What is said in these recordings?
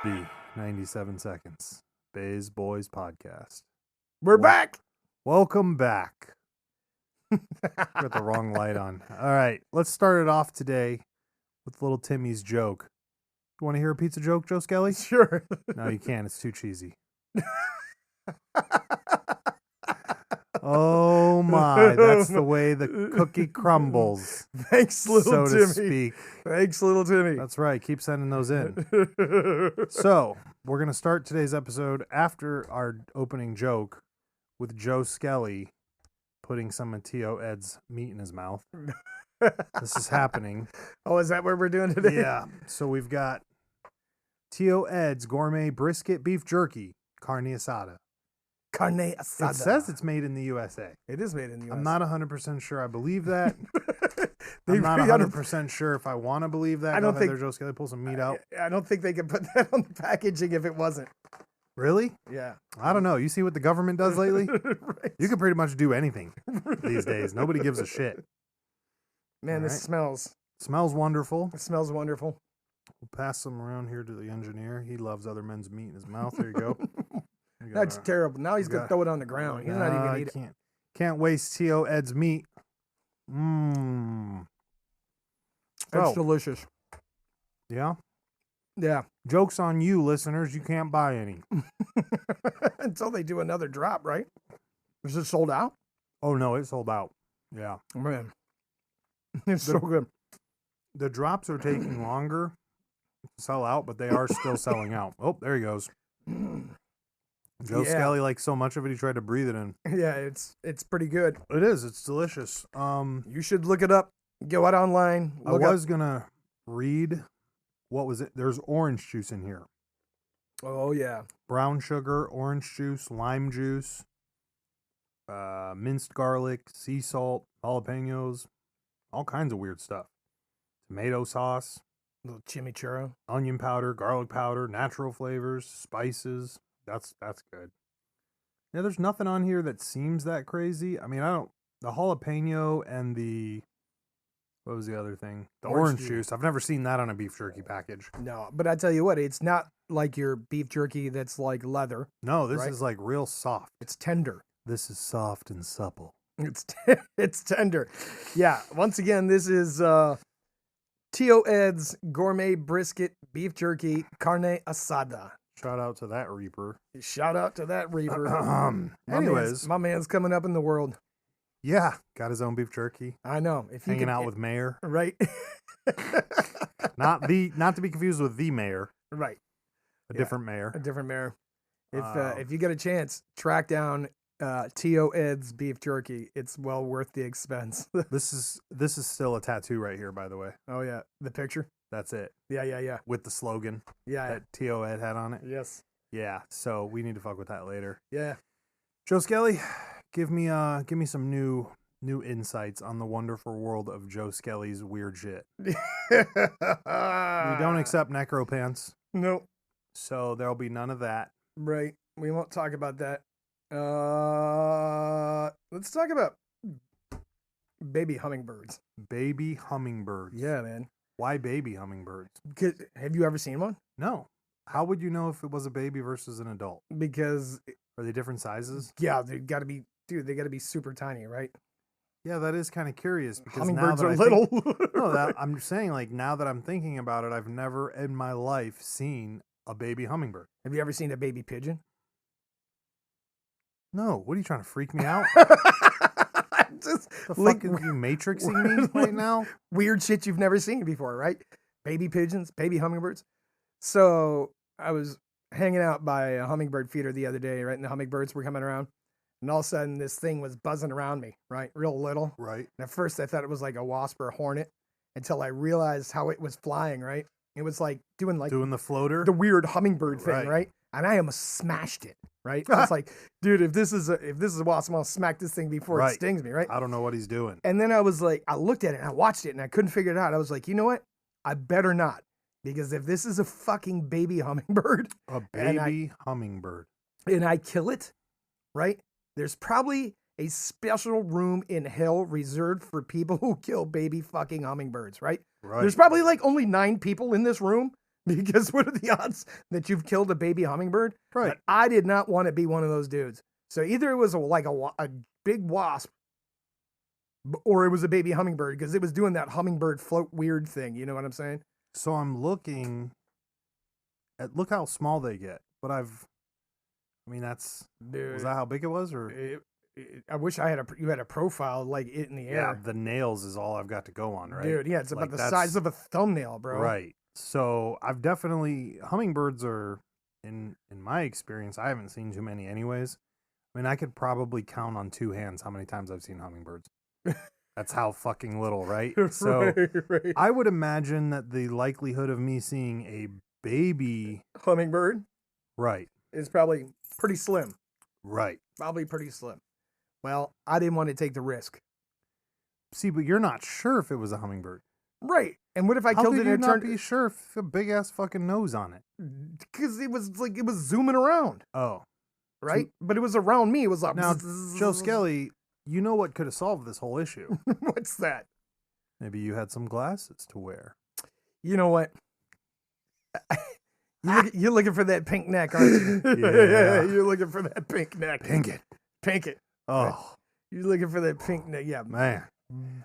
The 97 Seconds Bays Boys Podcast. We're back. Welcome back. Got the wrong light on. All right, let's start it off today with little Timmy's joke. You want to hear a pizza joke, Joe Skelly? Sure. No, you can't. It's too cheesy. Oh my, that's the way the cookie crumbles. Thanks, little so Timmy. to speak. Thanks, little Timmy. That's right. Keep sending those in. So, we're going to start today's episode after our opening joke with Joe Skelly putting some of T.O. Ed's meat in his mouth. This is happening. Oh, is that what we're doing today? Yeah. So, we've got T.O. Ed's gourmet brisket beef jerky, carne asada. Carne asada. It says it's made in the USA. It is made in the USA. I'm not 100% sure I believe that. They I'm not really 100% sure if I want to believe that. I don't Go ahead think- there, Joe Skelly, pull some meat out. I don't think they could put that on the packaging if it wasn't. Really? Yeah. I don't know. You see what the government does lately? Right. You can pretty much do anything these days. Nobody gives a shit. Man, All this right. smells. Smells wonderful. It smells wonderful. We'll pass some around here to the engineer. He loves other men's meat in his mouth. There you go. You got That's our- terrible. Now he's going to got- throw it on the ground. He's not even Nah, eating. can't waste T.O. Ed's meat. Mmm. That's So, delicious. yeah. Yeah. Joke's on you, listeners. You can't buy any. Until they do another drop, right? Is it sold out? Oh, no, it sold out. Yeah. Oh, man. It's so good. The drops are taking longer to sell out, but they are still selling out. Oh, there he goes. Joe Yeah. Skelly likes so much of it, he tried to breathe it in. Yeah, it's pretty good. It is. It's delicious. You should look it up. Go out online. I Look up. was going to read, what was it? There's orange juice in here. Oh, yeah. Brown sugar, orange juice, lime juice, minced garlic, sea salt, jalapenos, all kinds of weird stuff. Tomato sauce, Little chimichurro. onion powder, garlic powder, natural flavors, spices. That's good. Yeah, there's nothing on here that seems that crazy. I mean, the jalapeno and what was the other thing? The orange juice. I've never seen that on a beef jerky package. No, but I tell you what, it's not like your beef jerky that's like leather. No, this Right. is like real soft. It's tender. This is soft and supple. It's tender. Yeah. Once again, this is T.O. Ed's gourmet brisket beef jerky carne asada. Shout out to that Reaper. Shout out to that Reaper. Anyways, my man's coming up in the world. yeah, got his own beef jerky. I know. If you Hanging could- out with Mayor. right, Not to be confused with the Mayor, right. a Yeah. different Mayor. A different mayor. Um, If you get a chance, track down T.O. Ed's beef jerky. It's well worth the expense. This is still a tattoo right here, by the way. Oh yeah, the picture. That's it. Yeah. With the slogan Yeah. that T.O. Ed had on it. Yes. Yeah, so we need to fuck with that later. Yeah. Joe Skelly, give me some new insights on the wonderful world of Joe Skelly's weird shit. We don't accept necro pants, Nope. so there'll be none of that. Right. We won't talk about that. Let's talk about baby hummingbirds. Baby hummingbirds. Yeah, man. Why baby hummingbirds? Have you ever seen one? No. How would you know if it was a baby versus an adult? Because Are they different sizes? yeah, they got to be, dude. They got to be super tiny, right? Yeah, that is kind of curious because Hummingbirds now are that I think- little. no, I'm saying like now that I'm thinking about it, I've never in my life seen a baby hummingbird. Have you ever seen a baby pigeon? No, what are you trying to freak me out? Just The like fuck are you matrixing me right now? weird shit you've never seen before, right? Baby pigeons, baby hummingbirds. So I was hanging out by a hummingbird feeder the other day, right? And the hummingbirds were coming around. And all of a sudden, this thing was buzzing around me, right? Real little. Right. And at first, I thought it was like a wasp or a hornet until I realized how it was flying, right? It was like doing the floater. the weird hummingbird thing, Right. right? And I almost smashed it, right? I was like, dude, if this is a wasp, I'm gonna smack this thing before it Right. stings me, right? I don't know what he's doing. And then I was like, I looked at it and I watched it and I couldn't figure it out. I was like, you know what? I better not. Because if this is a fucking baby hummingbird A and baby hummingbird. and I kill it, right? There's probably a special room in hell reserved for people who kill baby fucking hummingbirds, right? Right. There's probably like only 9 people in this room Because what are the odds that you've killed a baby hummingbird? Right. But I did not want to be one of those dudes. So either it was a big wasp, or it was a baby hummingbird because it was doing that hummingbird float weird thing. You know what I'm saying? So I'm looking at, look how small they get. But I mean, was that how big it was? Or I wish you had a profile like it in the yeah, air. the nails is all I've got to go on, right? Dude, yeah, it's Like, about the size of a thumbnail, bro. Right. So I've definitely, hummingbirds are, in my experience, I haven't seen too many anyways. I mean, I could probably count on two hands how many times I've seen hummingbirds. That's how fucking little, right? So right. I would imagine that the likelihood of me seeing a baby Hummingbird right, is probably pretty slim. right. Probably pretty slim. Well, I didn't want to take the risk. See, but you're not sure if it was a hummingbird. Right. And what if I How killed could it you and it not turned? be sure if a big ass fucking nose on it? Because it was like it was zooming around, Oh, right? But it was around me. It was like now Joe Skelly, you know what could have solved this whole issue? What's that? Maybe you had some glasses to wear. You know what? You're looking for that pink neck, aren't you? Yeah. You're looking for that pink neck. Pink it. Pink it. Oh, You're looking for that pink neck. Yeah. man.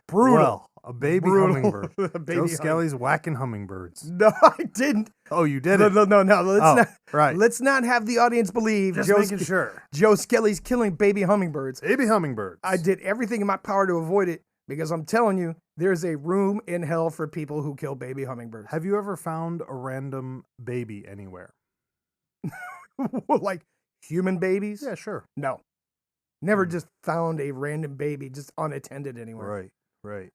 Brutal. Well, a baby Brutal. hummingbird. A baby Joe Skelly's whacking hummingbirds. No, I didn't. Oh, you did No, it? no. Right. Let's not have the audience believe Just making sure. Joe Skelly's killing baby hummingbirds. Baby hummingbirds. I did everything in my power to avoid it because I'm telling you, there's a room in hell for people who kill baby hummingbirds. Have you ever found a random baby anywhere? Like human babies? Yeah, sure. No. Never Hmm. just found a random baby just unattended anywhere. Right, right.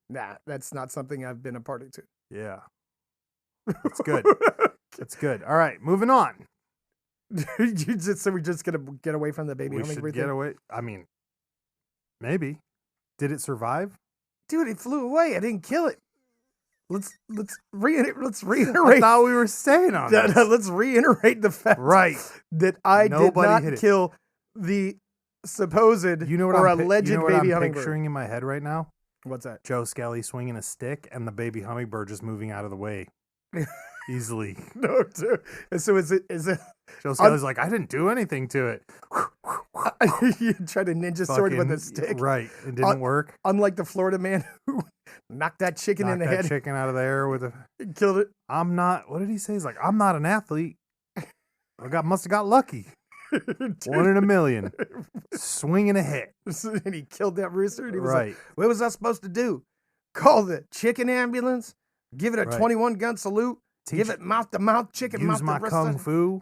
Nah, that's not something I've been a party to. Yeah. That's good. That's good. All right, moving on. So we're just gonna get away from the baby We should hummingbird get thing? away. I mean, maybe. Did it survive? Dude, it flew away. I didn't kill it. Let's I reiterate. thought we were staying on this. Let's reiterate the fact Right. that I Nobody did hit not it. kill the supposed You know what or I'm, alleged you know what baby I'm hummingbird. picturing in my head right now? What's that? Joe Skelly swinging a stick and the baby hummingbird just moving out of the way easily. No, dude. And so is it? Joe Skelly's like, I didn't do anything to it. You tried to ninja sword with a stick, Right. It didn't work. unlike the Florida man who knocked that chicken in Knocked the that head chicken out of the air with a. and killed it. I'm not. What did he say? He's like, I'm not an athlete. Must have got lucky. Dude. 1 in a million. Swinging a hit. And he killed that rooster. And he was Right. like, what was I supposed to do? Call the chicken ambulance? Give it a Right. 21 gun salute? Give Teach- it mouth to mouth, chicken mouth Use to my rest kung of- fu.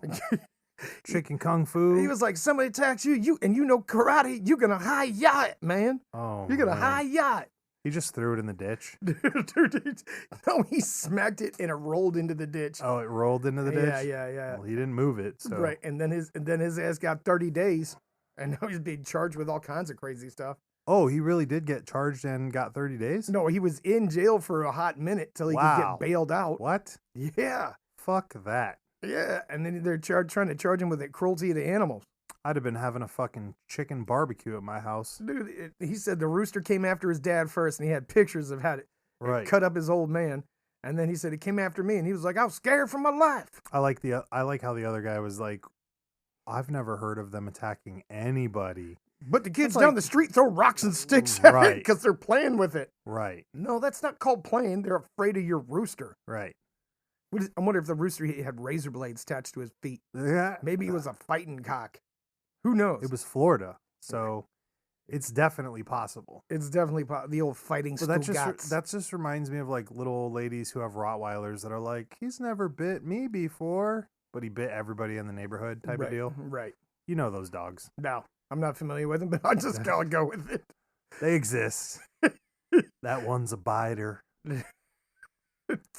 Chicken kung fu. He was like, somebody attacks you, and you know karate, you're gonna high-ya it, man. Oh, You're gonna man. high-ya it. He just threw it in the ditch. Dude, no, he smacked it and it rolled into the ditch. Oh, it rolled into the ditch. Yeah. Well, he didn't move it. So Right, and then his ass got 30 days, and now he's being charged with all kinds of crazy stuff. Oh, he really did get charged and got 30 days? No, he was in jail for a hot minute till he could Wow. get bailed out. What? Yeah, Fuck that. yeah, and then they're trying to charge him with cruelty to animals. I'd have been having a fucking chicken barbecue at my house. Dude, he said the rooster came after his dad first, and he had pictures of how it Right. cut up his old man. And then he said it came after me, and he was like, I was scared for my life. I like how the other guy was like, I've never heard of them attacking anybody. But the kids It's down like- the street throw rocks and sticks at it Right. because they're playing with it. Right. No, that's not called playing. They're afraid of your rooster. Right. I wonder if the rooster had razor blades attached to his feet. Yeah. Maybe he was a fighting cock. Who knows? It was Florida, so it's definitely possible. It's definitely the old fighting So Stugatz. that just reminds me of like little old ladies who have Rottweilers that are like, he's never bit me before, but he bit everybody in the neighborhood type right, of deal. Right. You know those dogs. No, I'm not familiar with them, but I just gotta go with it. They exist. That one's a biter.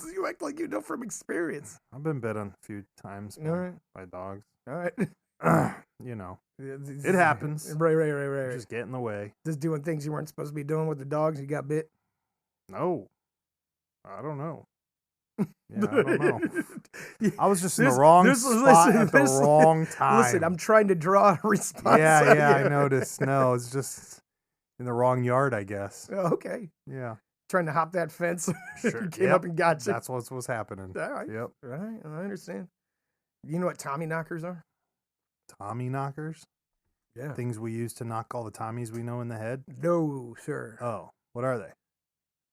You act like you know from experience. I've been bitten a few times All right. by dogs. All right. You know, It happens. Right. just get in the way. Just doing things you weren't supposed to be doing with the dogs. You got bit. No, I don't know. Yeah, I don't know. I was just in the This- wrong this- spot listen, at the this- wrong time. Listen, I'm trying to draw a response. yeah, out I here. noticed. No, it's just in the wrong yard, I guess. Oh, okay. Yeah. trying to hop that fence. Sure. He came up and got you. That's what was happening. All right. Yep. Right. I understand. You know what Tommy knockers are? Tommy knockers? Yeah. Things we use to knock all the Tommies we know in the head? No, sir. Oh, what are they?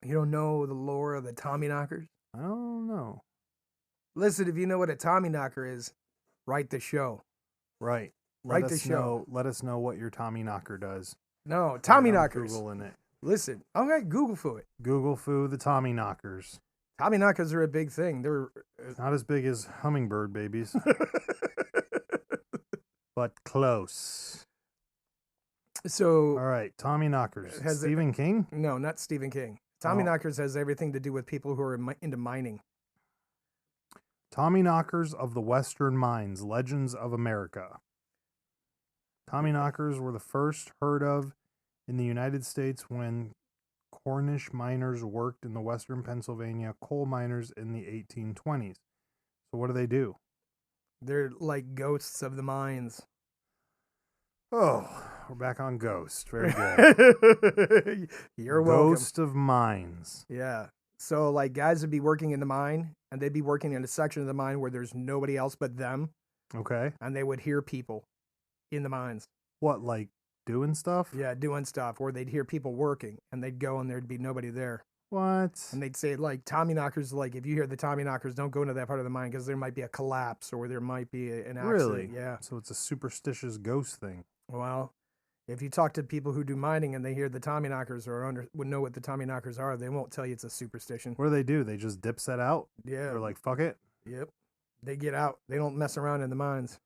You don't know the lore of the Tommy knockers? I don't know. Listen, if you know what a Tommy knocker is, write the show. Right. Write the show. Let us know what your Tommy knocker does. No, Tommy I'm knockers. Googling it. Listen, okay, Google for it. Google foo the Tommy knockers. Tommy knockers are a big thing. They're Not as big as hummingbird babies, but close. So, All right, Tommy knockers. Has it- Stephen King? no, not Stephen King. Tommy Oh. knockers has everything to do with people who are into mining. Tommy knockers of the Western Mines, Legends of America. Tommy knockers were the first heard of in the United States when Cornish miners worked in the Western Pennsylvania coal miners in the 1820s. So what do? They're like ghosts of the mines. Oh, we're back on Ghost. Very good. You're welcome. Ghost of Mines. Yeah. So like guys would be working in the mine and they'd be working in a section of the mine where there's nobody else but them, Okay. and they would hear people in the mines. What, like doing stuff? Yeah, doing stuff, or they'd hear people working and they'd go and there'd be nobody there. What? And they'd say like Tommy knockers, like if you hear the Tommy knockers, don't go into that part of the mine because there might be a collapse or there might be an accident. Really? Yeah. So it's a superstitious ghost thing. Well, if you talk to people who do mining and they hear the Tommy knockers or would know what the Tommy knockers are, they won't tell you it's a superstition. What do? They just dip set out? Yeah. They're like, fuck it. Yep. They get out. They don't mess around in the mines.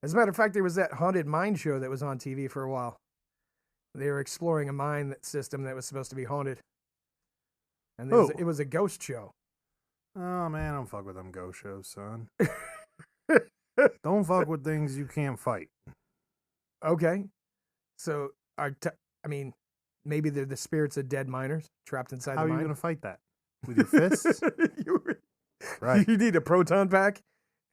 As a matter of fact, there was that haunted mine show that was on TV for a while. They were exploring a mine system that was supposed to be haunted. And it was a ghost show. Oh, man, don't fuck with them ghost shows, son. Don't fuck with things you can't fight. Okay. So, maybe they're the spirits of dead miners trapped inside How the are you mine. going to fight that? With your fists? Right. You need a proton pack?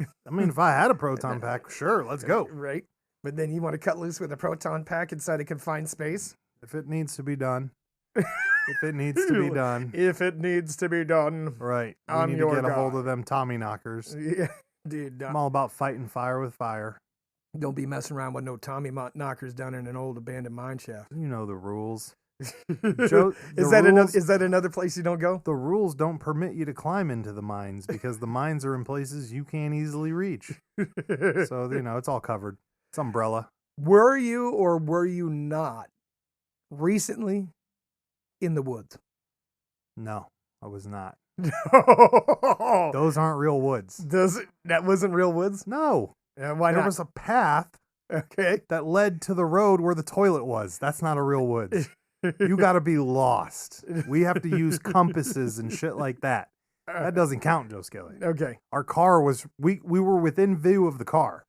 I mean, if I had a proton pack, sure, let's go. Right. But then you want to cut loose with a proton pack inside a confined space? If it needs to be done. If it needs to be done. If it needs to be done. Right. We I'm need your to get a hold guy. of them Tommy knockers. Yeah, dude. I'm all about fighting fire with fire. Don't be messing around with no Tommy knockers down in an old abandoned mine shaft. You know the rules. Is that another place you don't go? The rules don't permit you to climb into the mines because the mines are in places you can't easily reach. So, it's all covered. It's umbrella. Were you or were you not recently in the woods? No, I was not. No. Those aren't real woods. That wasn't real woods? No. Why There not? was a path Okay. that led to the road where the toilet was. That's not a real woods. You got to be lost. We have to use compasses and shit like that. That doesn't count, Joe Skelly. Okay. Our car was, we were within view of the car.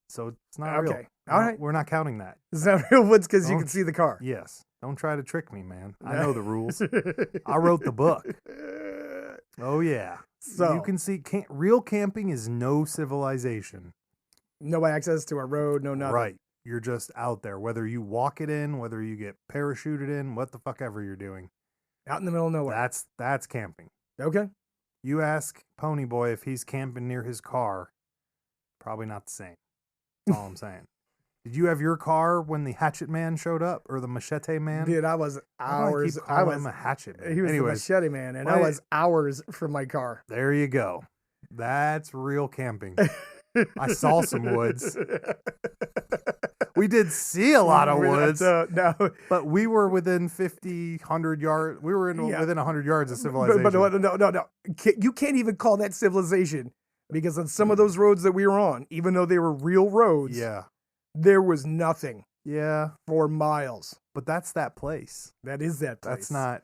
So it's not real. Okay. All right. We're not counting that. Is that real woods because you Don't- can see the car? Yes. Don't try to trick me, man. I know the rules. I wrote the book. Oh, yeah. So You can see, real camping is no civilization. no access to a road, no nothing. Right. You're just out there. Whether you walk it in, whether you get parachuted in, what the fuck ever you're doing. Out in the middle of nowhere. That's camping. Okay. You ask Pony Boy if he's camping near his car, probably not the same. That's all I'm saying. Did you have your car when the Hatchet Man showed up, or the Machete Man? Dude, I was Why do I hours. keep calling him a Hatchet Man. He was Anyways, the machete man, and I was hours from my car. there you go. That's real camping. I saw some woods. We did see a lot of woods, No, but we were within 50, 100 yards. We were within 100 yards of civilization. but no. You can't even call that civilization because on some of those roads that we were on, even though they were real roads, Yeah. there was nothing Yeah. for miles. But that's that place. That is that place. That's not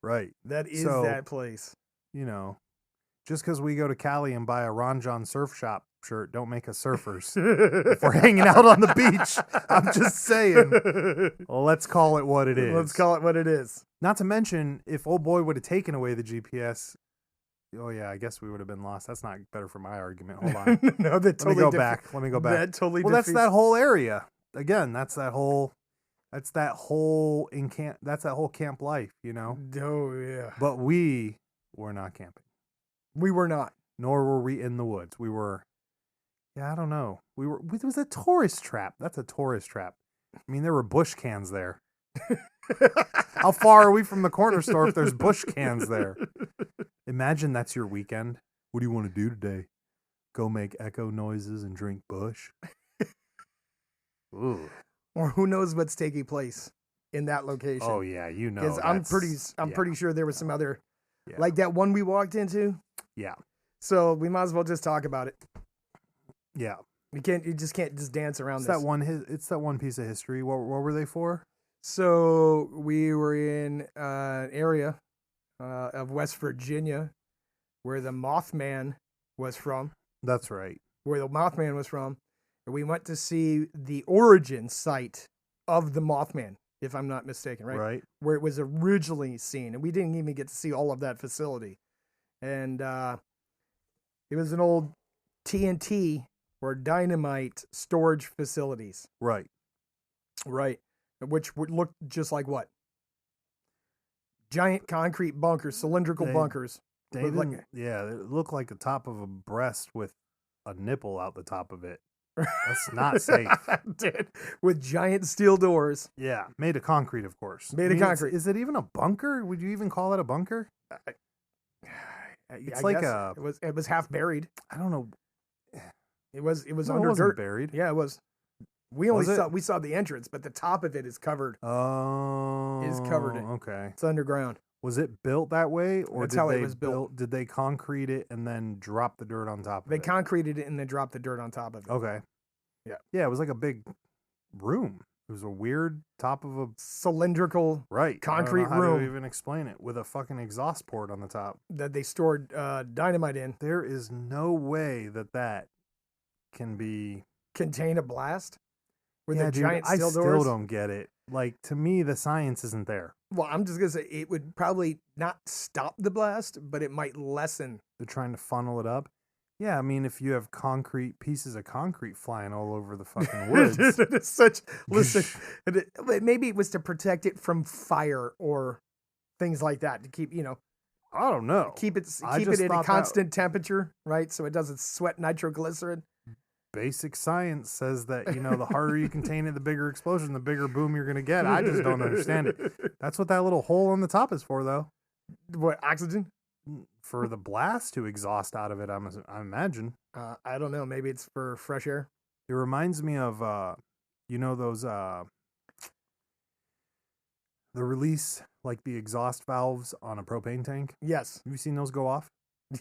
right. That is So- that place. Just because we go to Cali and buy a Ron John Surf Shop shirt, don't make us surfers. If we're hanging out on the beach, I'm just saying. Well, let's call it what it is. Let's call it what it is. Not to mention, if old boy would have taken away the GPS, oh yeah, I guess we would have been lost. That's not better for my argument. Hold on. No, that Let me totally go back. Let me go back. That totally Well, that's defeats- that whole area. Again, that's that whole That's that whole that's that whole camp life, you know? Oh, yeah. But we were not camping. We were not. Nor were we in the woods. We were, yeah, I don't know. It was a tourist trap. That's a tourist trap. I mean, there were bush cans there. How far are we from the corner store if there's bush cans there? Imagine that's your weekend. What do you want to do today? Go make echo noises and drink bush? Ooh. Or who knows what's taking place in that location. Oh yeah, you know. Because I'm pretty sure there was some other, like that one we walked into. Yeah. So we might as well just talk about it. Yeah. You just can't dance around It's this. It's that one piece of history. What were they for? So we were in an area of West Virginia where the Mothman was from. That's right. Where the Mothman was from. And we went to see the origin site of the Mothman, if I'm not mistaken, right? Right. Where it was originally seen. And we didn't even get to see all of that facility. And it was an old TNT or dynamite storage facilities. Right. Right. Which would look just like what? Giant concrete bunkers, cylindrical bunkers. They look like the top of a breast with a nipple out the top of it. That's not safe. Dude, with giant steel doors. Yeah, made of concrete, of course. Made of concrete. Is it even a bunker? Would you even call it a bunker? It's like it was half buried. I don't know. It was No, under it wasn't dirt. buried. Yeah, it was. We saw the entrance, but the top of it is covered. Oh, Is covered. Okay. It's underground. Was it built that way, or That's did how they it was built. Did they concrete it and then drop the dirt on top of They it? concreted it and then dropped the dirt on top of it. Okay. Yeah. Yeah, it was like a big room. It was a weird top of a Cylindrical concrete I don't know how room to even explain it, with a fucking exhaust port on the top. that they stored dynamite in. There is no way that can be Contain a blast with Yeah, the dude, giant I steel still doors. don't get it. Like, to me, the science isn't there. Well, I'm just gonna say it would probably not stop the blast, but it might lessen. They're trying to funnel it up. Yeah, I mean, if you have pieces of concrete flying all over the fucking woods. It's such listen. Maybe it was to protect it from fire or things like that to keep I don't know. keep it I keep just it at a thought constant temperature, right? So it doesn't sweat nitroglycerin. Basic science says that, the harder you contain it, the bigger explosion, the bigger boom you're going to get. I just don't understand it. That's what that little hole on the top is for, though. What, oxygen? For the blast to exhaust out of it, I imagine. I don't know. Maybe it's for fresh air. It reminds me of, those, the release, like the exhaust valves on a propane tank. Yes. Have you seen those go off?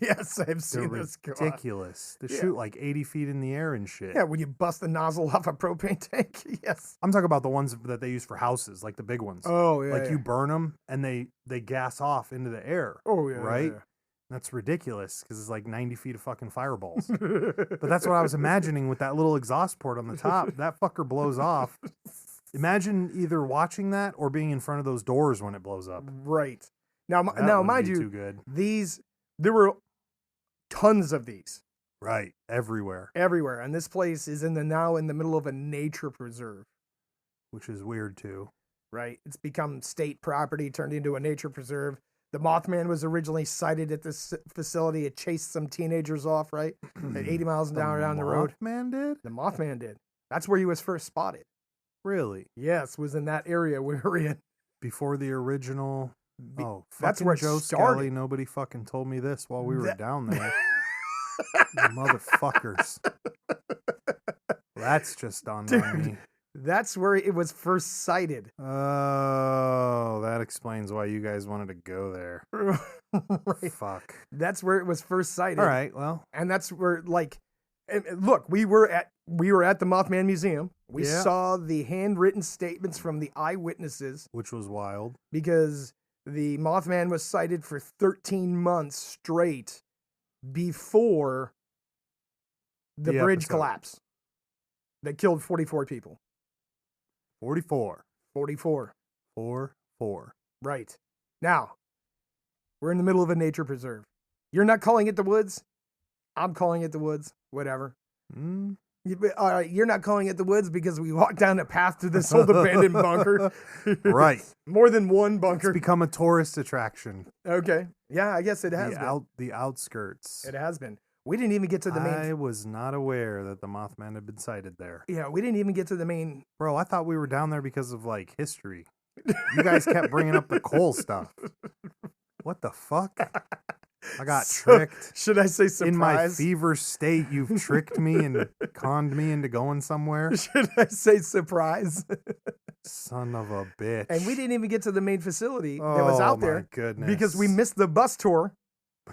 Yes, I've They're seen this go off. ridiculous. They shoot like 80 feet in the air and shit. Yeah, when you bust the nozzle off a propane tank. Yes. I'm talking about the ones that they use for houses, like the big ones. Oh, yeah. Like you burn them and they gas off into the air. Oh, yeah. Right? Yeah. That's ridiculous because it's like 90 feet of fucking fireballs. But that's what I was imagining with that little exhaust port on the top. That fucker blows off. Imagine either watching that or being in front of those doors when it blows up. Right. Now, That now wouldn't mind be you, too good. there were tons of these. Right. Everywhere. Everywhere. And this place is now in the middle of a nature preserve. Which is weird too. Right. It's become state property, turned into a nature preserve. The Mothman was originally sighted at this facility. It chased some teenagers off, right? At 80 miles an hour down the road. Mothman did? The Mothman did. That's where he was first spotted. Really? Yes, was in that area we were in. Before the original. Oh, that's fucking where it Joe started. Scully. Nobody fucking told me this while we were down there. Motherfuckers. That's just dawned on me. That's where it was first sighted. Oh, that explains why you guys wanted to go there. Right. Fuck. That's where it was first sighted. All right, well. And that's where, look, we were at the Mothman Museum. We saw the handwritten statements from the eyewitnesses. Which was wild. Because the Mothman was sighted for 13 months straight before the bridge collapse that killed 44 people. 44. 44. 4. Right. Now, we're in the middle of a nature preserve. You're not calling it the woods. I'm calling it the woods. Whatever. All right, you're not calling it the woods because we walked down a path to this old abandoned bunker. Right. More than one It's bunker. become a tourist attraction. Okay. Yeah, I guess it has been. The outskirts. It has been. We didn't even get to the main. I was not aware that the Mothman had been sighted there. Yeah, we didn't even get to the main. Bro, I thought we were down there because of, like, history. You guys kept bringing up the coal stuff. What the fuck? I got tricked. Should I say surprise? In my fever state, you've tricked me and conned me into going somewhere. Should I say surprise? Son of a bitch. And we didn't even get to the main facility that was out there. Oh, my goodness. Because we missed the bus tour.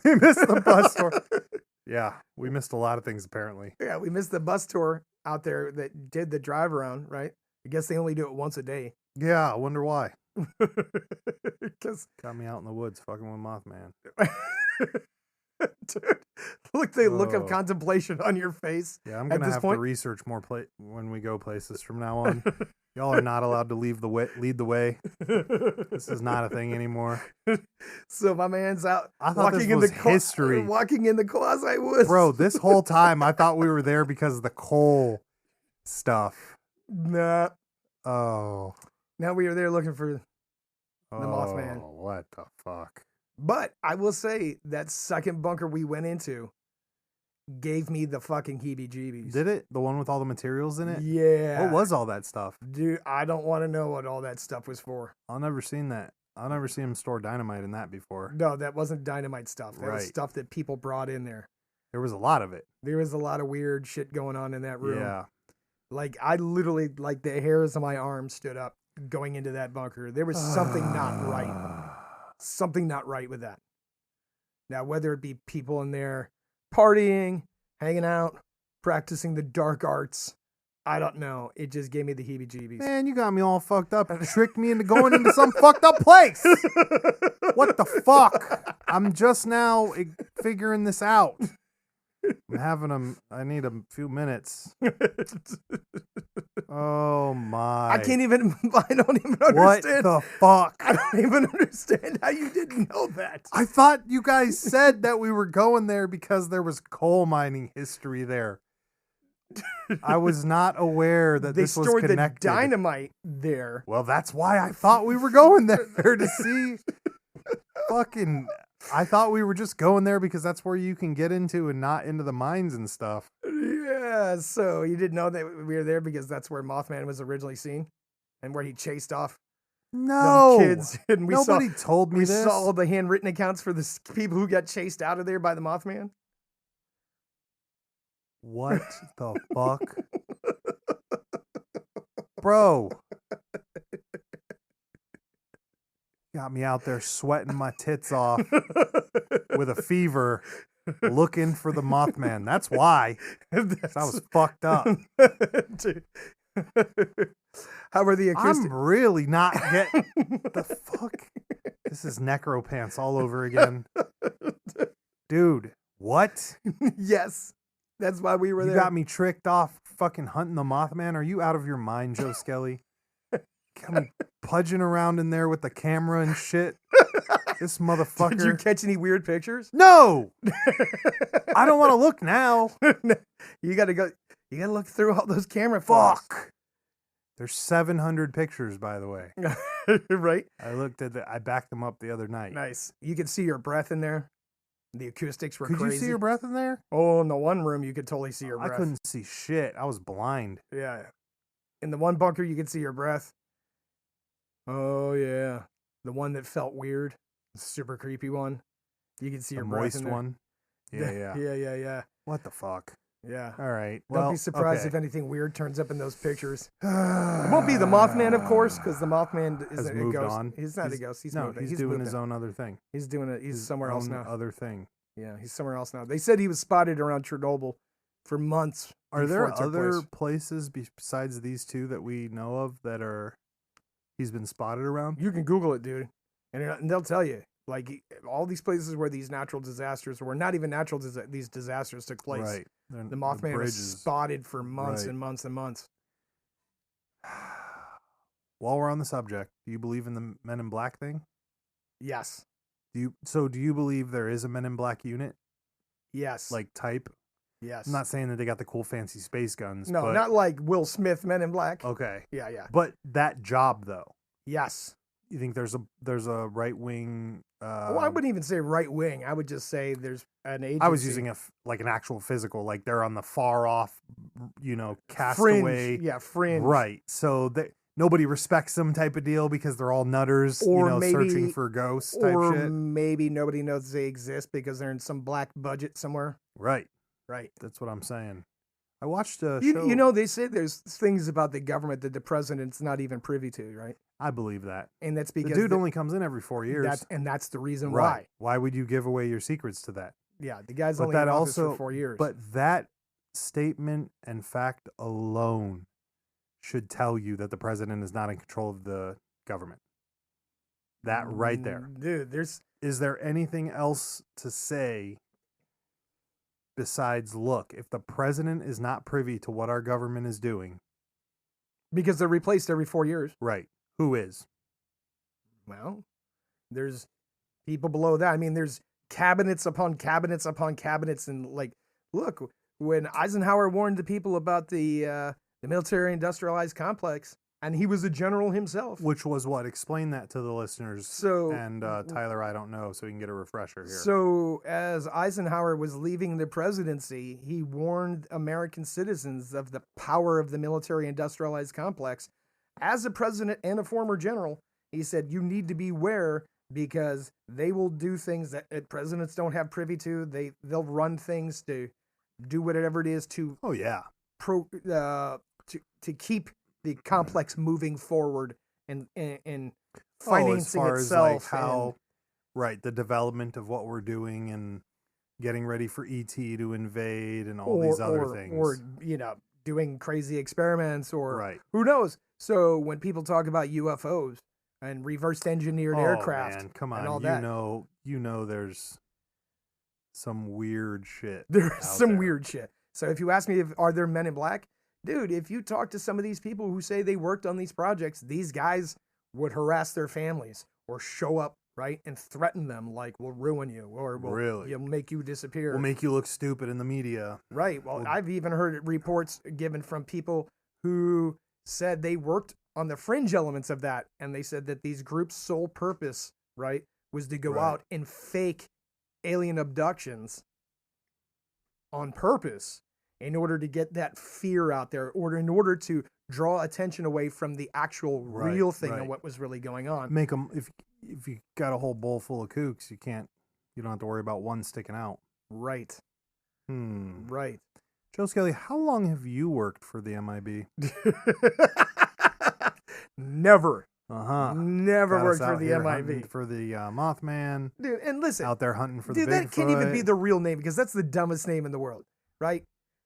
We missed the bus tour. Yeah, we missed a lot of things, apparently. Yeah, we missed the bus tour out there that did the drive around, right? I guess they only do it once a day. Yeah, I wonder why. Because Got me out in the woods fucking with Mothman. dude, look the look of Oh. contemplation on your face. Yeah, I'm At gonna this have point- to research more when we go places from now on. Y'all are not allowed to lead the way. This is not a thing anymore. So my man's out I thought this walking in was the history. walking in the quasi woods. Bro, this whole time I thought we were there because of the coal stuff. Nah. Oh. Now we were there looking for Mothman. Oh, what the fuck? But I will say that second bunker we went into gave me the fucking heebie-jeebies. Did it? The one with all the materials in it? Yeah. What was all that stuff? Dude, I don't want to know what all that stuff was for. I've never seen that. I've never seen him store dynamite in that before. No, that wasn't dynamite stuff. That was Right. stuff that people brought in there. There was a lot of it. There was a lot of weird shit going on in that room. Yeah. Like, I literally, like, the hairs on my arms stood up going into that bunker. There was something not right. Something not right with that. Now, whether it be people in there partying, hanging out, practicing the dark arts, I don't know. It just gave me the heebie-jeebies. Man, you got me all fucked up and tricked me into going into some fucked up place. What the fuck? I'm just now figuring this out. I need a few minutes. Oh my. I don't even understand. What the fuck? I don't even understand how you didn't know that. I thought you guys said that we were going there because there was coal mining history there. I was not aware that They this was stored the connected. dynamite there. Well, that's why I thought we were going there to see fucking... I thought we were just going there because that's where you can get into and not into the mines and stuff. Yeah, so you didn't know that we were there because that's where Mothman was originally seen and where he chased off No. them kids. And Nobody told me we this. saw all the handwritten accounts for the people who got chased out of there by the Mothman. What the fuck? Bro. Got me out there sweating my tits off with a fever looking for the Mothman. That's why. 'Cause I was fucked up. Dude. How were the acoustics? I'm really not getting the fuck. This is necro pants all over again. Dude, what? Yes. That's why we were You there. got me tricked off fucking hunting the Mothman? Are you out of your mind, Joe Skelly? Got me pudging around in there with the camera and shit. This motherfucker. Did you catch any weird pictures? No! I don't want to look now. You gotta go. You gotta look through all those camera photos. Fuck. There's 700 pictures, by the way. Right? I backed them up the other night. Nice. You could see your breath in there. The acoustics were Could crazy. you see your breath in there? Oh, in the one room, you could totally see your I breath. couldn't see shit. I was blind. Yeah. In the one bunker, you could see your breath. Oh, yeah. The one that felt weird. The super creepy one. You could see The your breath moist in there. one. Yeah. Yeah. What the fuck? Yeah. All right. Don't Well, be surprised okay. if anything weird turns up in those pictures. It won't be the Mothman, of course, because the Mothman Has isn't a moved ghost. on. He's not a ghost. He's moved. he's doing moved his on. own other thing. He's doing it. He's His somewhere else own now. Other thing. Yeah, he's somewhere else now. They said he was spotted around Chernobyl for months. Are before there it took other place. places besides these two that we know of that he's been spotted around? You can Google it, dude, and they'll tell you. Like all these places where these natural disasters, or not even natural, these disasters took place. Right. The Mothman was spotted for months Right. and months and months. While we're on the subject, do you believe in the Men in Black thing? Yes. Do you believe there is a Men in Black unit, Yes. like type? Yes. I'm not saying that they got the cool fancy space guns. No, but, not like Will Smith, Men in Black. okay. Yeah. But that job though, Yes. you think there's a right wing? Well, I wouldn't even say right wing. I would just say there's an agency. I was using like an actual physical, like they're on the far off, castaway. Fringe. Yeah, fringe. Right. So nobody respects them type of deal because they're all nutters, Or searching for ghosts type or shit. maybe nobody knows they exist because they're in some black budget somewhere. Right. Right. That's what I'm saying. I watched a show. They say there's things about the government that the president's not even privy to, right? I believe that. And that's because the dude only comes in every 4 years. That's the reason right. Why would you give away your secrets to that? Yeah, the guy's only in office for 4 years. But that statement and fact alone should tell you that the president is not in control of the government. That right there. Dude, is there anything else to say besides, look, if the president is not privy to what our government is doing? Because they're replaced every 4 years. Right. Who is? Well, there's people below that. I mean, there's cabinets upon cabinets upon cabinets. And like, look, when Eisenhower warned the people about the military industrialized complex, and he was a general himself. Which was what? Explain that to the listeners. So, and Tyler, I don't know, so we can get a refresher here. So as Eisenhower was leaving the presidency, he warned American citizens of the power of the military industrialized complex. As a president and a former general, he said, you need to beware because they will do things that presidents don't have privy to. They'll run things to do whatever it is to to keep the complex moving forward and financing itself. Right, the development of what we're doing and getting ready for ET to invade and all these other things. Or, doing crazy experiments or who knows. So when people talk about UFOs and reverse engineered aircraft, man, come on, and all that. There's some weird shit. There's some weird shit. So if you ask me are there men in black? Dude, if you talk to some of these people who say they worked on these projects, these guys would harass their families or show up, right, and threaten them like, we'll ruin you or we'll make you disappear. We'll make you look stupid in the media. Right. Well, I've even heard reports given from people who said they worked on the fringe elements of that, and they said that these groups' sole purpose, right, was to go out and fake alien abductions on purpose in order to get that fear out there, or in order to draw attention away from the actual real thing and what was really going on. Make them, if you got a whole bowl full of kooks, you don't have to worry about one sticking out. Right. Right. Joe Skelly, how long have you worked for the MIB? Never. Never worked for the MIB. For the Mothman. Dude, and listen. Out there hunting for the Bigfoot. That can't even be the real name because that's the dumbest name in the world, right?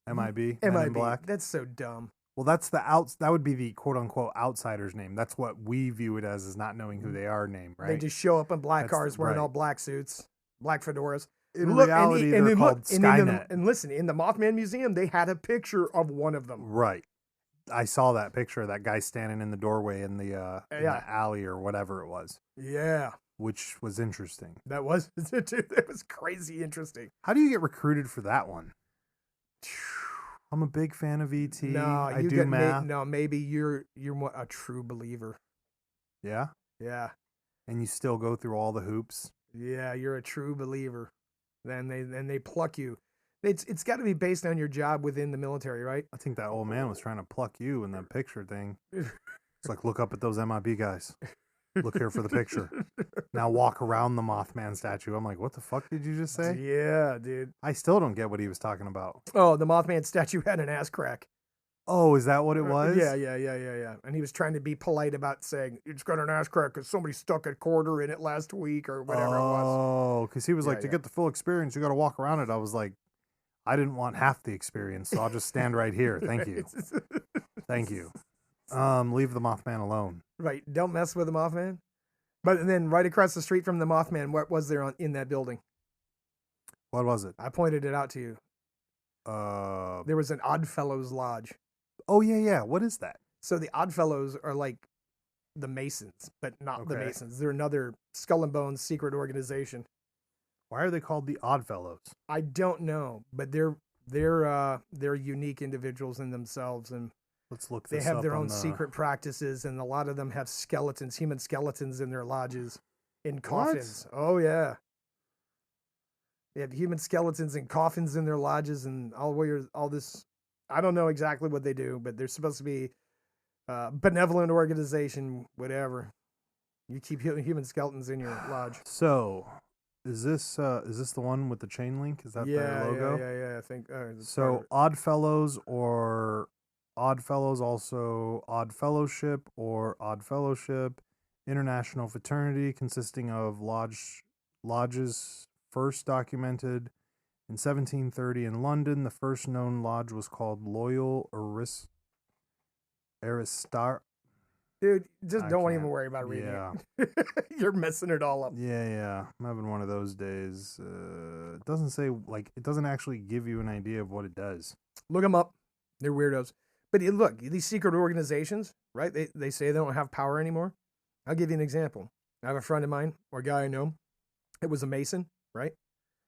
MIB. MIB. Men in Black. That's so dumb. Well, that would be the quote unquote outsider's name. That's what we view it as not knowing who they are name, right? They just show up in black cars wearing all black suits, black fedoras. In reality, they're called Skynet. And listen, in the Mothman Museum, they had a picture of one of them. Right. I saw that picture of that guy standing in the doorway in the alley or whatever it was. Yeah. Which was interesting. That was crazy interesting. How do you get recruited for that one? I'm a big fan of ET. No, I do math. Maybe you're more a true believer. Yeah? Yeah. And you still go through all the hoops? Yeah, you're a true believer. Then they pluck you. It's got to be based on your job within the military, right? I think that old man was trying to pluck you in that picture thing. It's like, look up at those MIB guys. Look here for the picture. Now walk around the Mothman statue. I'm like, what the fuck did you just say? Yeah, dude. I still don't get what he was talking about. Oh, the Mothman statue had an ass crack. Oh, is that what it was? Yeah. And he was trying to be polite about saying, it's got an ass crack because somebody stuck a quarter in it last week or whatever it was. Oh, because he was like, to get the full experience, you got to walk around it. I was like, I didn't want half the experience, so I'll just stand right here. Thank you. Thank you. Leave the Mothman alone. Right. Don't mess with the Mothman. But then right across the street from the Mothman, what was there in that building? What was it? I pointed it out to you. There was an Oddfellows Lodge. Oh, yeah. What is that? So the Oddfellows are like the Masons, but not the Masons. They're another Skull and Bones secret organization. Why are they called the Oddfellows? I don't know, but they're They're unique individuals in themselves, and Let's look they this have up their on own the secret practices, and a lot of them have skeletons, human skeletons in their lodges, in What? coffins. Oh yeah, they have human skeletons in coffins in their lodges, and all this. I don't know exactly what they do, but they're supposed to be benevolent organization, whatever. You keep human skeletons in your lodge. So, is this the one with the chain link? Is that their logo? Yeah. I think that's part of So it. Oddfellows or Oddfellows, also Odd Fellowship or Odd Fellowship, international fraternity consisting of lodges first documented in 1730 in London. The first known lodge was called Loyal Aristar. Dude, just I don't can't. even worry about reading Yeah. it. You're messing it all up. Yeah. I'm having one of those days. It doesn't say, like, it doesn't actually give you an idea of what it does. Look them up. They're weirdos. But look, these secret organizations, right? They say they don't have power anymore. I'll give you an example. I have a friend of mine, or a guy I know. It was a Mason, right?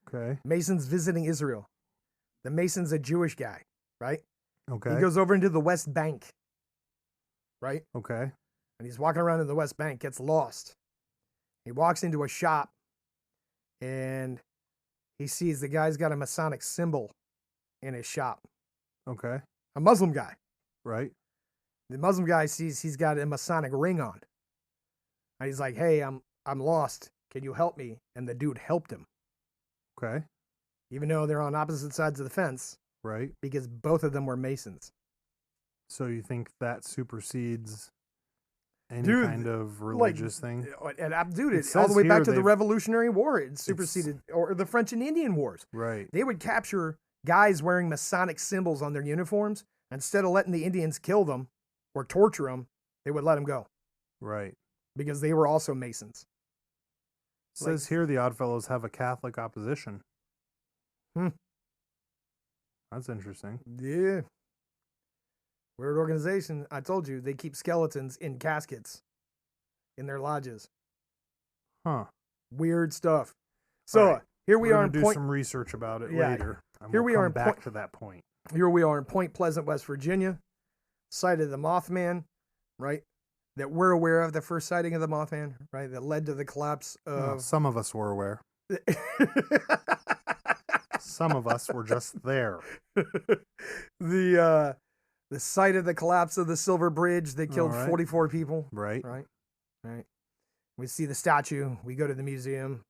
Okay. Mason's visiting Israel. The Mason's a Jewish guy, right? Okay. He goes over into the West Bank, right? Okay. And he's walking around in the West Bank, gets lost. He walks into a shop, and he sees the guy's got a Masonic symbol in his shop. Okay. A Muslim guy. Right. The Muslim guy sees he's got a Masonic ring on. And he's like, "Hey, I'm lost. Can you help me?" And the dude helped him, Okay. even though they're on opposite sides of the fence, Right. because both of them were Masons. So you think that supersedes any Dude, kind of religious thing? And dude, It all the says way back here to the they've- Revolutionary War, it superseded, or the French and Indian Wars. Right. They would capture guys wearing Masonic symbols on their uniforms. Instead of letting the Indians kill them or torture them, they would let them go Right. because they were also Masons. It says here the Oddfellows have a Catholic opposition. Hmm. That's interesting. Yeah. Weird organization. I told you, they keep skeletons in caskets in their lodges. Huh. Weird stuff. So All right. here we We're are gonna in do Point. some research about it Yeah. later. And Here we'll we are come in back Point- to that point. Here we are in Point Pleasant, West Virginia, site of the Mothman, right? That we're aware of, the first sighting of the Mothman, right? That led to the collapse Well, of. some of us were aware. Some of us were just there. the site of the collapse of the Silver Bridge that killed All right. 44 people. Right. Right. We see the statue. We go to the museum,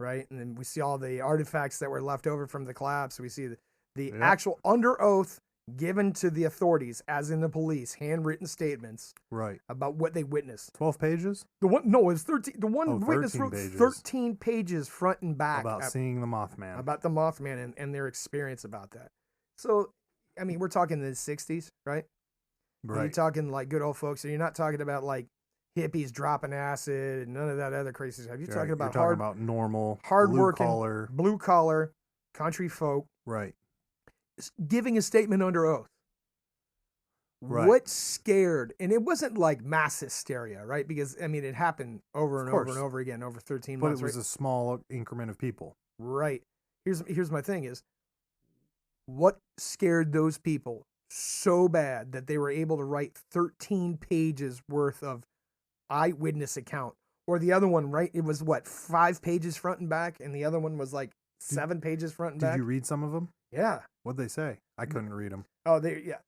right? And then we see all the artifacts that were left over from the collapse. We see the Yep. actual under oath given to the authorities, as in the police, handwritten statements Right. about what they witnessed. 12 pages The one, no, it was 13. The one Oh, witness 13 wrote pages. 13 pages front and back about seeing the Mothman. about the Mothman and their experience about that. So, I mean, we're talking the 60s, right? You're Right. talking like good old folks. So you're not talking about like hippies dropping acid and none of that other crazy stuff. You're Right. talking about You're talking about normal, hard-working, blue-collar. blue collar country folk Right. giving a statement under oath. Right. What scared, and it wasn't like mass hysteria, right? Because I mean, it happened over and over and course. over again over 13 But months. it was right? a small increment of people. Right. Here's my thing is, what scared those people so bad that they were able to write 13 pages worth of eyewitness account? Or the other one, right? It was what, 5 pages front and back, and the other one was like 7 pages front and Did back. you read some of them? Yeah. What'd they say? I couldn't read them. Oh,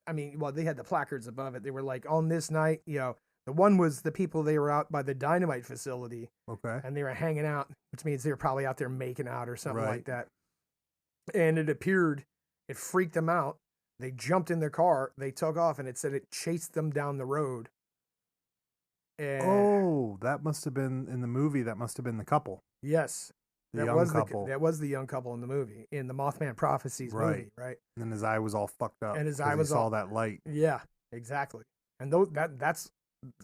I mean, well, they had the placards above it. They were like, on this night, the one was the people, they were out by the dynamite facility Okay. and they were hanging out, which means they were probably out there making out or something Right. like that. And it freaked them out. They jumped in their car, they took off, and it said it chased them down the road. And Oh, that must have been in the movie. That must have been the couple. yes, The that young was couple. that was the young couple in the movie, in the Mothman Prophecies Right. movie, right? And then his eye was all fucked up. And his 'cause eye he was saw all- that light. Yeah, exactly. And that's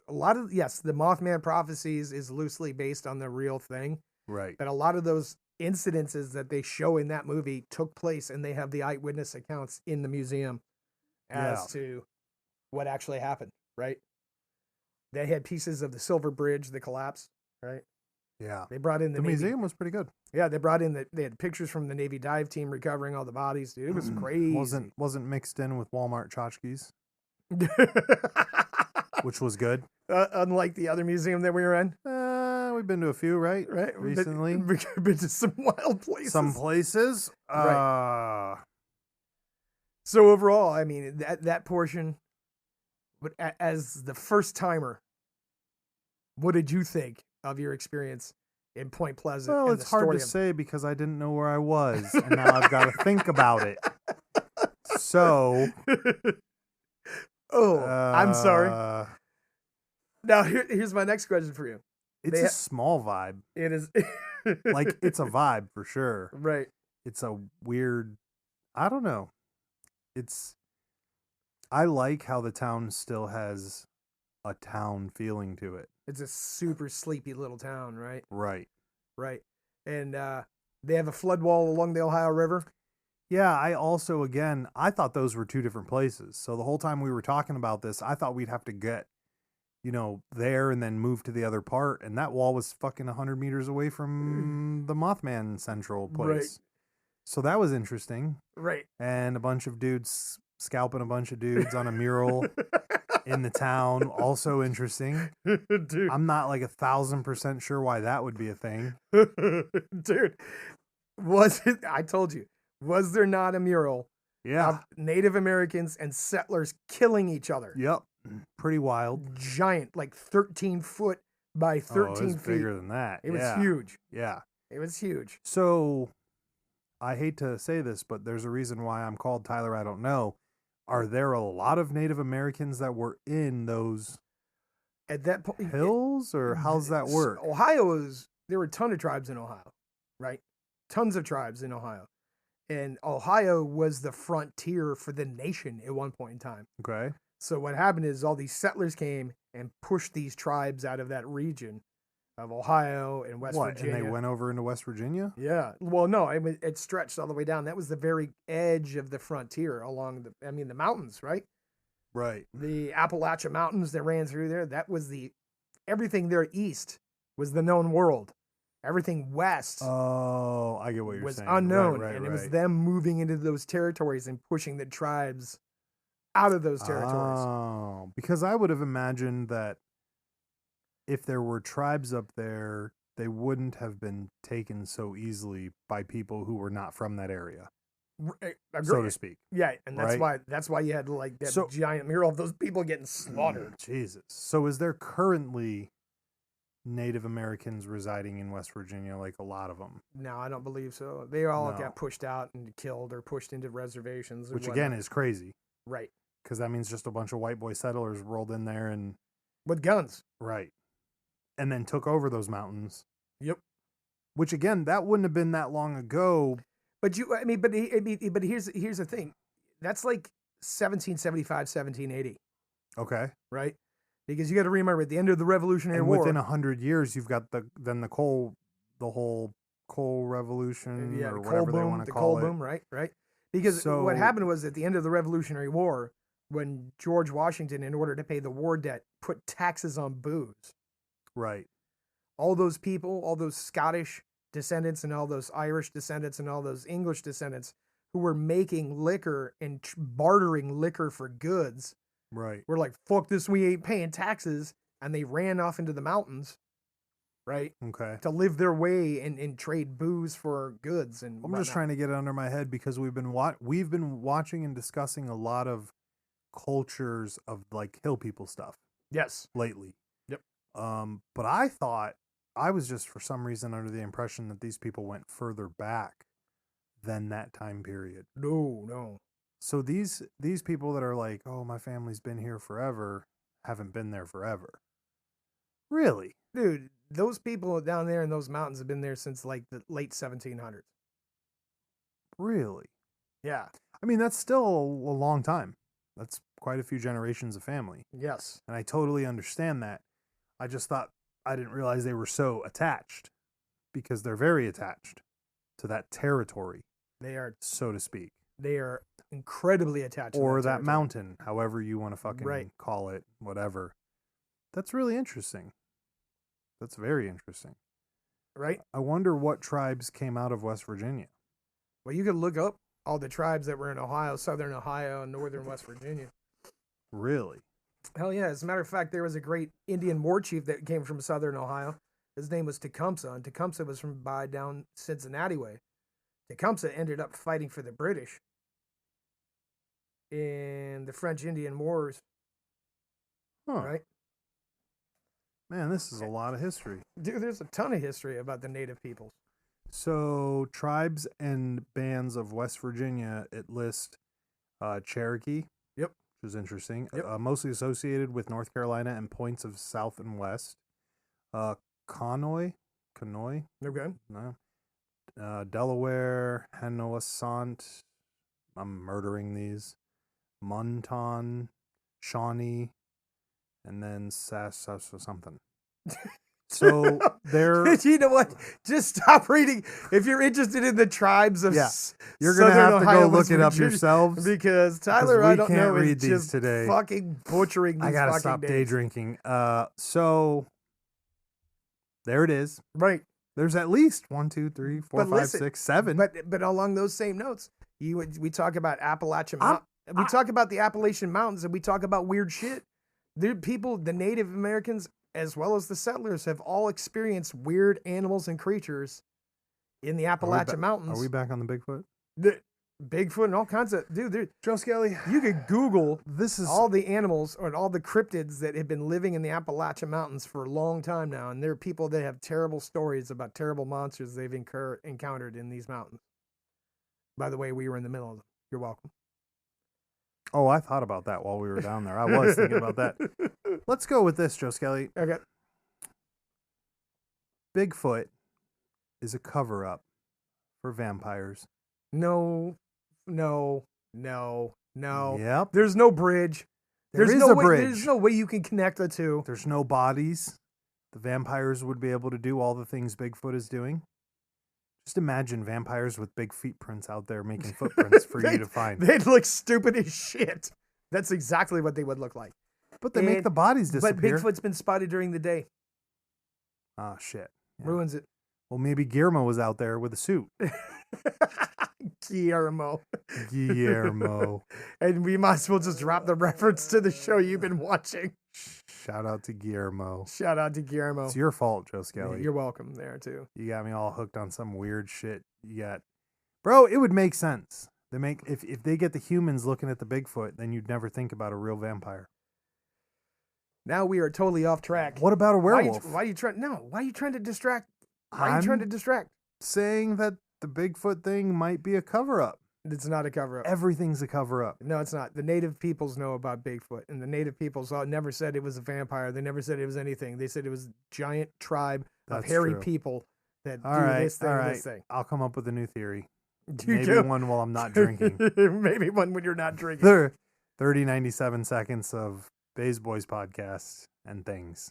a lot of, yes, the Mothman Prophecies is loosely based on the real thing, Right. but a lot of those incidences that they show in that movie took place, and they have the eyewitness accounts in the museum as Yeah. to what actually happened, right? They had pieces of the Silver Bridge, the collapse, right? Yeah. They brought in The Navy. museum was pretty good. Yeah, they brought in they had pictures from the Navy dive team recovering all the bodies. Dude, it was crazy. Wasn't mixed in with Walmart tchotchkes, which was good. Unlike the other museum that we were in. We've been to a few, right? Right. Recently. We've been to some wild places. Some places. Right. So overall, I mean, that portion, but as the first timer, what did you think of your experience in Point Pleasant? Well, and it's the hard story to of... say because I didn't know where I was, and now I've got to think about it. So, I'm sorry. Now here's my next question for you. It's a small vibe. It is like it's a vibe for sure. Right. It's a weird. I don't know. I like how the town still has a town feeling to it. It's a super sleepy little town, right? Right. Right. And they have a flood wall along the Ohio River. Yeah, I also, again, I thought those were two different places. So the whole time we were talking about this, I thought we'd have to get, there and then move to the other part. And that wall was fucking 100 meters away from the Mothman Central place. Right. So that was interesting. Right. And a bunch of dudes scalping a bunch of dudes on a mural in the town. Also interesting. Dude. I'm not like 1,000% sure why that would be a thing. Dude, I told you, was there not a mural of Native Americans and settlers killing each other? Yep. Pretty wild. Giant, like 13 foot by 13 it was feet. Bigger than that. It was huge. Yeah. It was huge. So I hate to say this, but there's a reason why I'm called Tyler I Don't Know. Are there a lot of Native Americans that were in those at that point hills, or how's that work? There were a ton of tribes in Ohio, right? Tons of tribes in Ohio. And Ohio was the frontier for the nation at one point in time. Okay. So what happened is all these settlers came and pushed these tribes out of that region of Ohio and West Virginia. And they went over into West Virginia? Yeah. Well, no, it stretched all the way down. That was the very edge of the frontier along the mountains, right? Right. The Appalachian Mountains that ran through there, that was everything there east was the known world. Everything west I get what you're was saying. unknown. Right, and it was them moving into those territories and pushing the tribes out of those territories. Oh, because I would have imagined that if there were tribes up there, they wouldn't have been taken so easily by people who were not from that area, so to speak. Yeah, and that's why you had like that giant mural of those people getting slaughtered. Jesus. So is there currently Native Americans residing in West Virginia, like a lot of them? No, I don't believe so. They all got pushed out and killed or pushed into reservations. Which again is crazy. Right. Because that means just a bunch of white boy settlers rolled in there and... with guns. Right. And then took over those mountains. Yep. Which again, that wouldn't have been that long ago. But here's the thing. That's like 1775, 1780. Okay. Right? Because you got to remember, at the end of the Revolutionary War, within 100 years, you've got the whole coal revolution, or whatever they want to call it. The coal boom, right? Because what happened was, at the end of the Revolutionary War, when George Washington, in order to pay the war debt, put taxes on booze. Right. All those people, all those Scottish descendants and all those Irish descendants and all those English descendants who were making liquor and bartering liquor for goods. Right. We're like, fuck this, we ain't paying taxes. And they ran off into the mountains, right? Okay. To live their way and trade booze for goods. And I'm just trying to get it under my head because we've been watching and discussing a lot of cultures of like hill people stuff. Yes. Lately. Yep. But I was just for some reason under the impression that these people went further back than that time period. No. So these people that are like, oh, my family's been here forever, haven't been there forever. Really? Dude, those people down there in those mountains have been there since like the late 1700s. Really? Yeah. I mean, that's still a long time. That's quite a few generations of family. Yes. And I totally understand that. I didn't realize they were so attached, because they're very attached to that territory. They are, so to speak. They are incredibly attached or to that mountain, however you want to fucking call it, whatever. That's really interesting. That's very interesting. right? I wonder what tribes came out of West Virginia. Well, you could look up all the tribes that were in Ohio, southern Ohio, and northern West Virginia. Really? Hell yeah. As a matter of fact, there was a great Indian war chief that came from southern Ohio. His name was Tecumseh, and Tecumseh was from by down Cincinnati way. Tecumseh ended up fighting for the British in the French Indian Wars, Huh. right? Man, this is a lot of history. Dude, there's a ton of history about the native peoples. So, tribes and bands of West Virginia, it lists Cherokee. Yep. Which is interesting. Yep. Mostly associated with North Carolina and points of South and West. Conoy? Okay. No. Delaware, Hennoissant. I'm murdering these. Monton, Shawnee, and then something. So they're... You know what? Just stop reading. If you're interested in the tribes of you're going to have to Ohio, go look it up yourselves. Because Tyler, I don't know, read is these just today. fucking butchering these I got to fucking stop names. day drinking. So there it is. Right. There's at least 1, 2, 3, 4, 5, 6, 7. But along those same notes, we talk about Appalachian Mountains. We talk about the Appalachian Mountains, and we talk about weird shit. The Native Americans, as well as the settlers, have all experienced weird animals and creatures in the Appalachian Mountains. Are we back on the Bigfoot? Bigfoot and all kinds of Joe Skelly. You could Google this is all the animals or all the cryptids that have been living in the Appalachian Mountains for a long time now, and there are people that have terrible stories about terrible monsters they've encountered in these mountains. By the way, we were in the middle of them. You're welcome. Oh, I thought about that while we were down there. I was thinking about that. Let's go with this, Joe Skelly. Okay. Bigfoot is a cover-up for vampires. No. Yep. There's no bridge. There is no a way, bridge. There's no way you can connect the two. There's no bodies. The vampires would be able to do all the things Bigfoot is doing. Just imagine vampires with big feet prints out there making footprints for you to find. They'd look stupid as shit. That's exactly what they would look like. But they make the bodies disappear. But Bigfoot's been spotted during the day. Oh, shit. Yeah. Ruins it. Well, maybe Guillermo was out there with a suit. Guillermo. And we might as well just drop the reference to the show you've been watching. Shout out to Guillermo. It's your fault, Joe Skelly. You're welcome there, too. You got me all hooked on some weird shit. Bro, it would make sense. If they get the humans looking at the Bigfoot, then you'd never think about a real vampire. Now we are totally off track. What about a werewolf? Why are you trying to distract? Why are you trying to distract? Saying that the Bigfoot thing might be a cover-up. It's not a cover-up. Everything's a cover-up. No, it's not. The native peoples know about Bigfoot, and the native peoples never said it was a vampire. They never said it was anything. They said it was a giant tribe of hairy people that this thing. I'll come up with a new theory. Maybe one while I'm not drinking. Maybe one when you're not drinking. 97 seconds of Bays Boys podcast and things.